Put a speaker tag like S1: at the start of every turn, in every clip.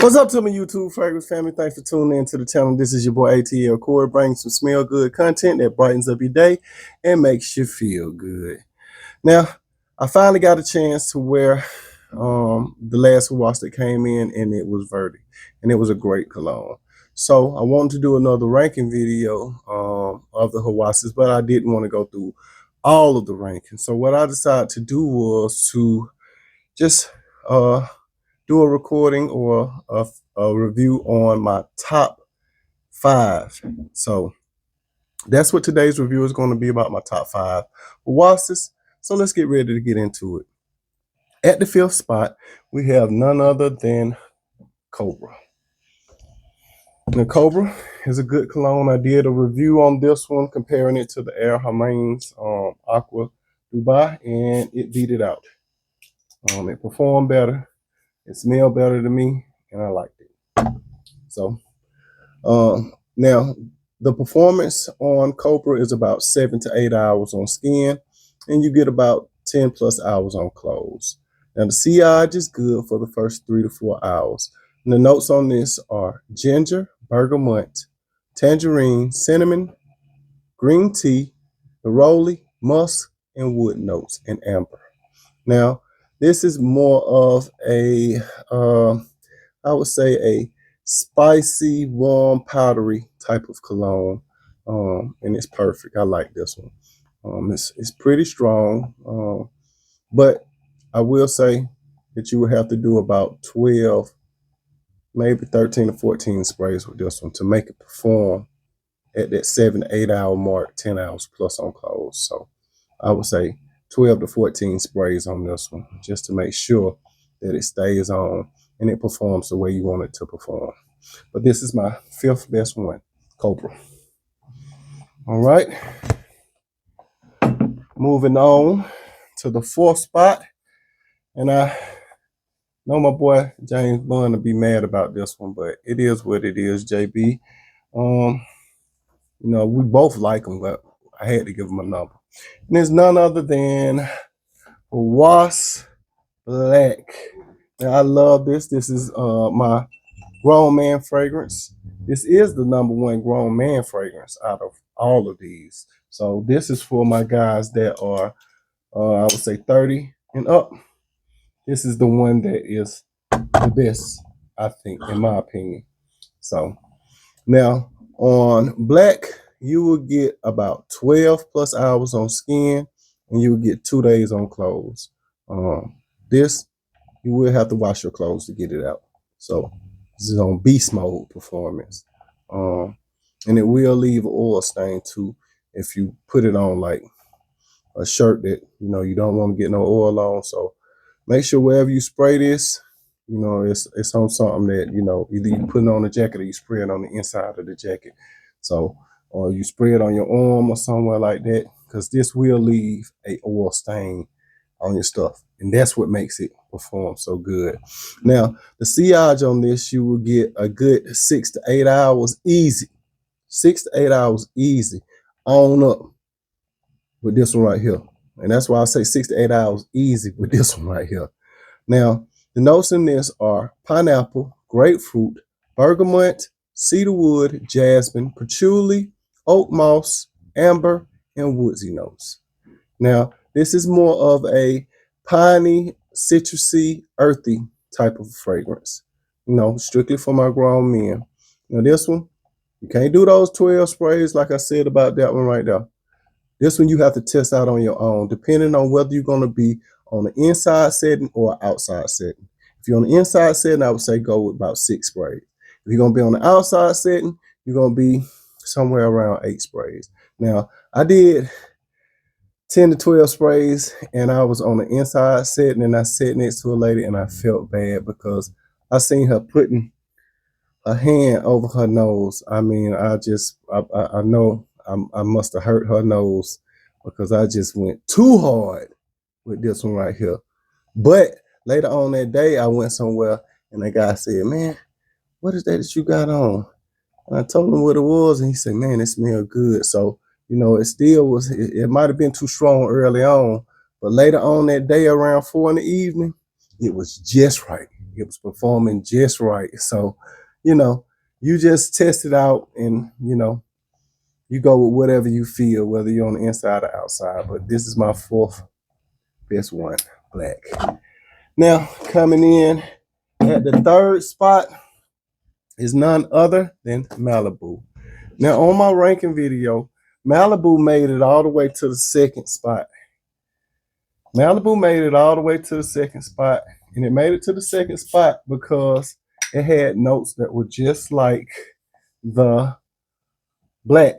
S1: What's up to my YouTube fragrance family? Thanks for tuning in to the channel. This is your boy ATL Corey, bringing some smell good content that brightens up your day and makes you feel good. Now, I finally got a chance to wear the last wash that came in, and it was Verde, and it was a great cologne. So I wanted to do another ranking video of the Hawasses, but I didn't want to go through all of the rankings. So what I decided to do was to just do a recording or a review on my top 5. So that's what today's review is going to be about, my top 5 Hawasses. So let's get ready to get into it. At the 5th spot, we have none other than Cobra. Now, Cobra is a good cologne. I did a review on this one, comparing it to the Air Hermes Aqua Dubai, and it beat it out. It performed better. It smelled better to me, and I liked it. So now the performance on Cobra is about 7 to 8 hours on skin, and you get about 10 plus hours on clothes. Now the sillage is good for the first 3 to 4 hours. And the notes on this are ginger, bergamot, tangerine, cinnamon, green tea, neroli, musk, and wood notes, and amber. Now this is more of a I would say a spicy, warm, powdery type of cologne, and it's perfect. I like this one. It's pretty strong, but I will say that you would have to do about 12, maybe 13 or 14 sprays with this one to make it perform at that 7 to 8 hour mark, 10 hours plus on clothes. So I would say 12 to 14 sprays on this one, just to make sure that it stays on and it performs the way you want it to perform. But this is my 5th best one, Cobra. All right. Moving on to the 4th spot. And I know my boy James Bond to be mad about this one, but it is what it is, JB. We both like him, but I had to give him a number. And it's none other than Hawas Black. Now, I love this. This is my grown man fragrance. This is the #1 grown man fragrance out of all of these. So this is for my guys that are, I would say 30 and up. This is the one that is the best, I think, in my opinion. So now on Black, you will get about 12 plus hours on skin, and you will get 2 days on clothes. This, you will have to wash your clothes to get it out. So this is on beast mode performance. And it will leave an oil stain too if you put it on like a shirt that you don't want to get no oil on. So make sure wherever you spray this, it's on something that either you put it on the jacket or you spray it on the inside of the jacket. So or you spray it on your arm or somewhere like that, because this will leave a oil stain on your stuff, and that's what makes it perform so good. Now the sillage on this, you will get a good 6 to 8 hours easy. 6 to 8 hours easy on up with this one right here. And that's why I say 6 to 8 hours easy with this one right here. Now the notes in this are pineapple, grapefruit, bergamot, cedarwood, jasmine, patchouli, oak moss, amber, and woodsy notes. Now this is more of a piney, citrusy, earthy type of fragrance, strictly for my grown men. Now this one, you can't do those 12 sprays like I said about that one right there. This one you have to test out on your own, depending on whether you're going to be on the inside setting or outside setting. If you're on the inside setting, I would say go with about 6 sprays. If you're going to be on the outside setting, you're going to be somewhere around 8 sprays. Now, I did 10 to 12 sprays, and I was on the inside setting, and I sat next to a lady, and I felt bad because I seen her putting a hand over her nose. I mean, I know I must have hurt her nose because I just went too hard with this one right here. But later on that day, I went somewhere, and the guy said, "Man, what is that you got on?" And I told him what it was, and he said, "Man, it smelled good." So it still was, it might have been too strong early on, but later on that day around 4 in the evening, it was just right. It was performing just right. So, you know, you just test it out and, you go with whatever you feel, whether you're on the inside or outside. But this is my fourth best one, black. Now, coming in at the third spot is none other than Malibu. Now, on my ranking video, Malibu made it all the way to the second spot. Malibu made it all the way to the second spot, and it made it to the second spot because it had notes that were just like the black,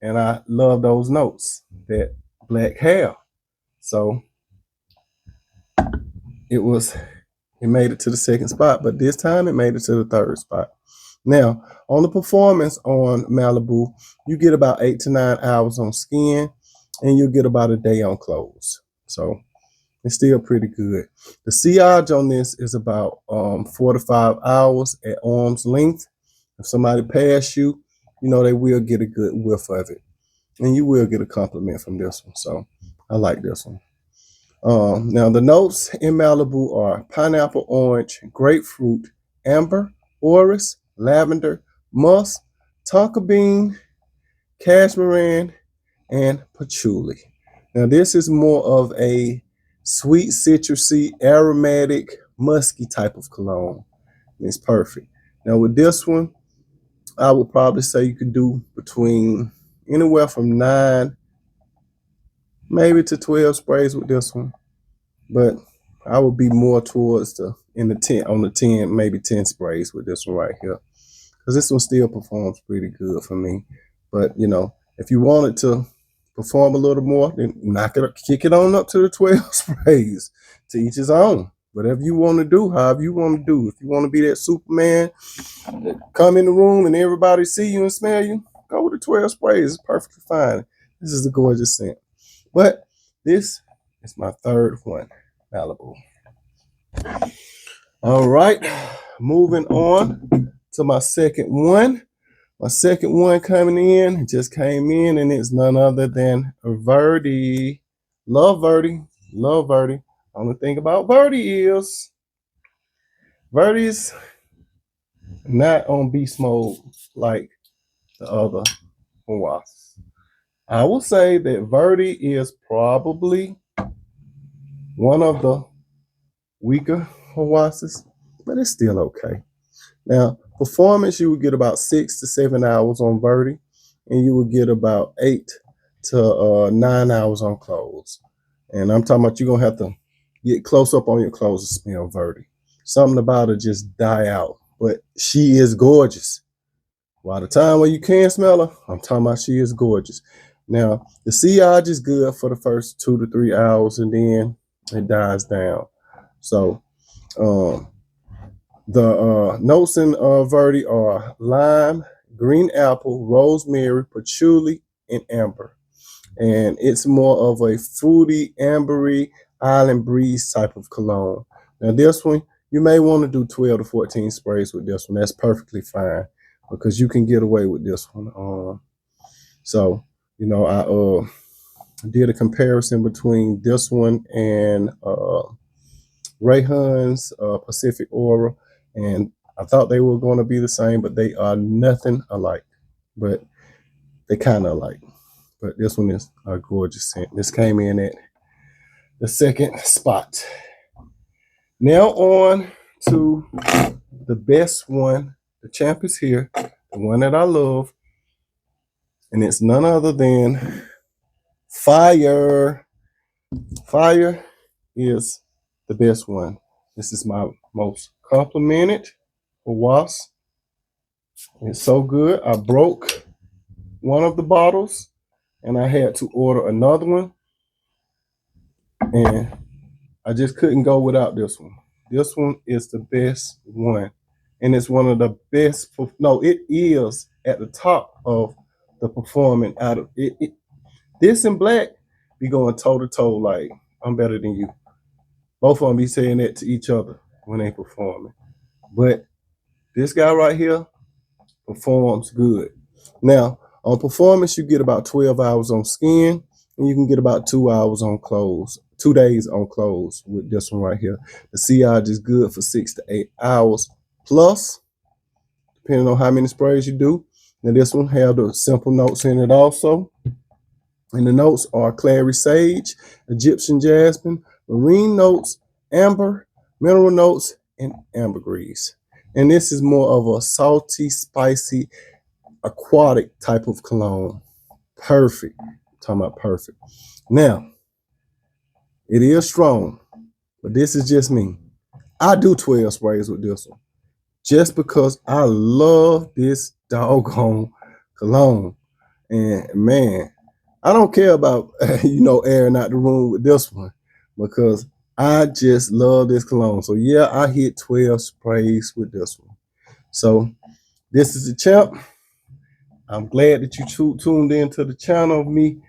S1: and I love those notes that black have. So it made it to the second spot, but this time it made it to the third spot. Now, on the performance on Malibu, you get about 8 to 9 hours on skin, and you'll get about a day on clothes. So it's still pretty good. The sillage on this is about 4 to 5 hours at arm's length. If somebody pass you, they will get a good whiff of it. And you will get a compliment from this one. So I like this one. Now, the notes in Malibu are pineapple, orange, grapefruit, amber, orris, lavender, musk, tonka bean, cashmere, and patchouli. Now, this is more of a sweet, citrusy, aromatic, musky type of cologne. It's perfect. Now, with this one, I would probably say you could do between anywhere from 9, maybe to 12 sprays with this one. But I would be more towards on the 10, maybe 10 sprays with this one right here. Because this one still performs pretty good for me. But, if you wanted to perform a little more, then kick it on up to the 12 sprays. To each his own. Whatever you want to do, however you want to do. If you want to be that Superman, come in the room and everybody see you and smell you, go with the 12 sprays. It's perfectly fine. This is a gorgeous scent. But this is my third one, Malibu. All right, moving on to my second one. My second one coming in, just came in, and it's none other than Verde. Love Verde. Love Verde. Only thing about Verde is Verde's not on beast mode like the other hawas. I will say that Verde is probably one of the weaker hawases, but it's still okay. Now, performance, you would get about 6 to 7 hours on Verde, and you would get about 8 to 9 hours on clothes. And I'm talking about you're going to have to get close up on your clothes to smell Verde. Something about her just die out, but she is gorgeous. By the time when you can smell her, I'm talking about she is gorgeous. Now, the sillage is good for the first 2 to 3 hours, and then it dies down. So, the notes in Verde are lime, green apple, rosemary, patchouli, and amber. And it's more of a fruity, ambery, island breeze type of cologne. Now, this one, you may want to do 12 to 14 sprays with this one. That's perfectly fine because you can get away with this one. So, I did a comparison between this one and Rayhan's Pacific Aura, and I thought they were going to be the same, but they are nothing alike. But they kind of alike. But this one is a gorgeous scent. This came in at the second spot. Now on to the best one. The champ is here. The one that I love. And it's none other than Fire. Fire is the best one. This is my most complimented hawas. It's so good. I broke one of the bottles and I had to order another one. And I just couldn't go without this one. This one is the best one. And it's one of the best. No, it is at the top of the performing out of it. This and black be going toe to toe like I'm better than you. Both of them be saying that to each other when they performing. But this guy right here performs good. Now, on performance, you get about 12 hours on skin, and you can get about 2 hours on clothes. 2 days on clothes with this one right here. The sillage is good for 6 to 8 hours plus, depending on how many sprays you do. And this one have the simple notes in it also. And the notes are clary sage, Egyptian jasmine, marine notes, amber, mineral notes, and ambergris. And this is more of a salty, spicy, aquatic type of cologne. Perfect. I'm talking about perfect. Now, it is strong, but this is just me. I do 12 sprays with this one just because I love this doggone cologne. And man, I don't care about, airing out the room with this one because I just love this cologne. So yeah, I hit 12 sprays with this one. So this is the champ. I'm glad that you tuned into the channel of me,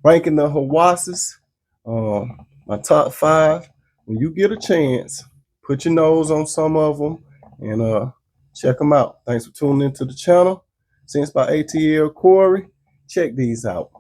S1: ranking the hawases, my top 5. When you get a chance, put your nose on some of them and check them out. Thanks for tuning into the channel. Since by ATL Corey, check these out.